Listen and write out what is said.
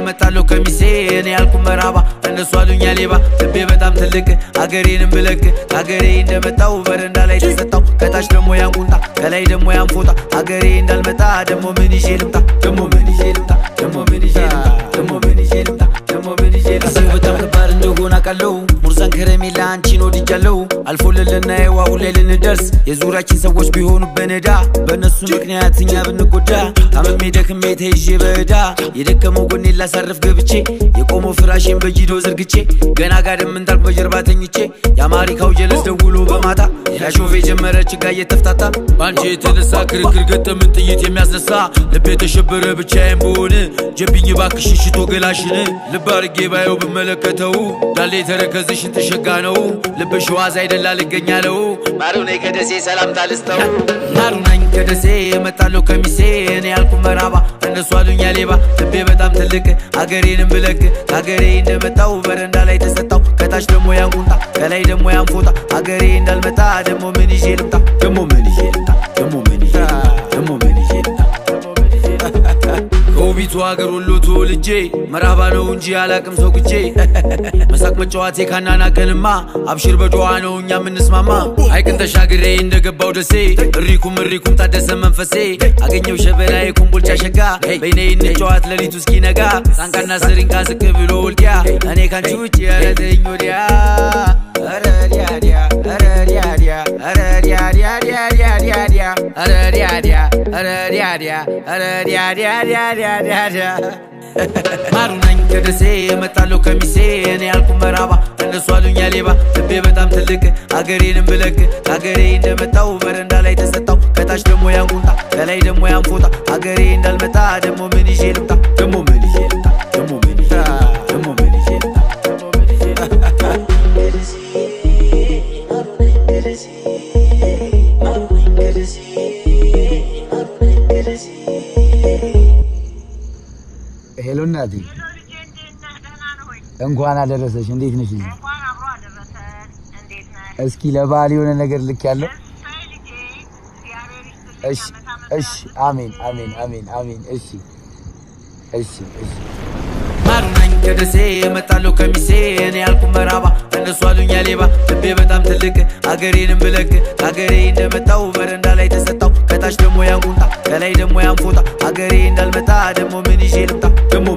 መጣለው ከሚሴ እኔ ያልኩ መራባ እነሱ አሉኝ ያሌባ ልቤ በጣም ትልቅ አገሬንም ብለክ አገሬ እንደመጣው በረንዳ ላይ ተሰጣው ከታች ደሞ ያንቁንጣ ከላይ ደሞ ያንፎጣ አገሬ እንዳልመጣ ደሞ ምን ይዤ ልምጣ ደሞ ምን ይዤ ልምጣ ደሞ ምን ይዤ ልምጣ ደሞ ምን ይዤ ልምጣ ደሞ ምን ይዤ ልምጣ በጣም ከባድ እንደሆነ አውቃለሁ ሙርዛን ከረሜላ አንቺን ወድጃለሁ አልፎልልና የዋው ላይ ልንደርስ የዙራችን ሰዎች ቢሆኑ በነዳ በእነሱ ምክንያት እኛ ብንጎዳ ታመሜ ደክሜ ተይዤ በዳ የደከመው ጎኔ ላሳርፍ ገብቼ የቆመው ፍራሽን በጂዶ ዝርግቼ ገና ጋደም እንዳልኩ በጀርባ ተኝቼ የአማሪካው ጀለስ ደውሎ በማታ ያሾፌ ጀመረች ጋር እየተፍታታ ባንቺ የተነሳ ክርክር ገጠምን ጥይት የሚያስነሳ ልቤ ተሸበረ ብቻዬን ብሆን ጀብኝ ባክሽ ሽቶ ገላሽን ልብ አርጌ ባየው ብመለከተው ዳሌ ተረከዝሽን ተሸጋ ነው ልብሽ ዋዝ አይደላ ልገኛለው ማሩ ነኝ ከደሴ ሰላምታ ልስጠው ማሩ ነኝ ከደሴ መጣለው ከሚሴ እኔ ያልኩ መራባ እነሱ አሉኝ ያሌባ ልቤ በጣም ትልቅ አገሬንም ብለክ አገሬ እንደመጣው በረንዳ ላይ ተሰጣው ከታች ደሞ ያንቁንጣ ከላይ ደሞ ያንፎጣ አገሬ እንዳልመጣ ደሞ ምን ይዤ ልምጣ ደሞ ምን ይዤ ልምጣ ደሞ ምን ይዤ ልምጣ ደሞ ምን ይዤ ልምጣ ከውቢቱ አገር ሁሉ ተወልጄ መራባ ነው እንጂ አላቅም ሰው ግጄ መሳቅ መጫወቴ ካናናቀንማ አብሽር በዱዓ ነው እኛ ምንስማማ አይቅን ተሻግሬ እንደገባው ደሴ እሪኩም ታደሰ መንፈሴ አገኘው ሸበላዬ ኮምቦልቻ ሸጋ በይኔ እንጫወት ለሊቱ እስኪነጋ ሳንቃና ስሪንቃ ዝቅ ብሎ ወልቂያ እኔ ካንቺ ውጭ ያረተኝ ወዲያ አረዲያዲያ አረዲያዲያ አረዲያዲያ አረዲያዲያ አረዲያዲያ አረዲያዲያ ማሩ ነኝ ከደሴ መጣለው ከሚሴ እኔ ያልኩ መራባ እነሱ አሉኝ ያሌባ ልቤ በጣም ትልቅ አገሬንም ብለክ አገሬ እንደመጣው በረንዳ ላይ ተሰጣው ከታች ደሞ ያንቁንጣ ከላይ ደሞ ያንፎጣ አገሬ እንዳልመጣ ደሞ ምን ይዤ ልምጣ ደሞ ምን ይዤ ልምጣ ደሞ ምን ይዤ ልምጣ ደሞ ምን ይዤ ልምጣ ደሞ ምን ይዤ ልምጣ ሄሎ እናቴ እንኳን አደረሰሽ እንዴት ነሽ እንኳን አብሮ አደረሰን እንዴት ነህ እስኪ ለባል የሆነ ነገር ልክ ያለው እሺ አሜን አሜን አሜን አሜን እሺ ማሩ ነኝ ከደሴ መጣለው ከሚሴ እኔ ያልኩ መራባ እነሱ አሉኝ ያሌባ ልቤ በጣም ትልቅ አገሬንም ብለክ አገሬ እንደመጣው በረንዳ ላይ ተሰጣው ከታች ደሞ ያንቁንጣ ከላይ ደሞ ያንፎጣ አገሬ እንዳልመጣ ደሞ ምን ይዤ ልምጣ ደሞ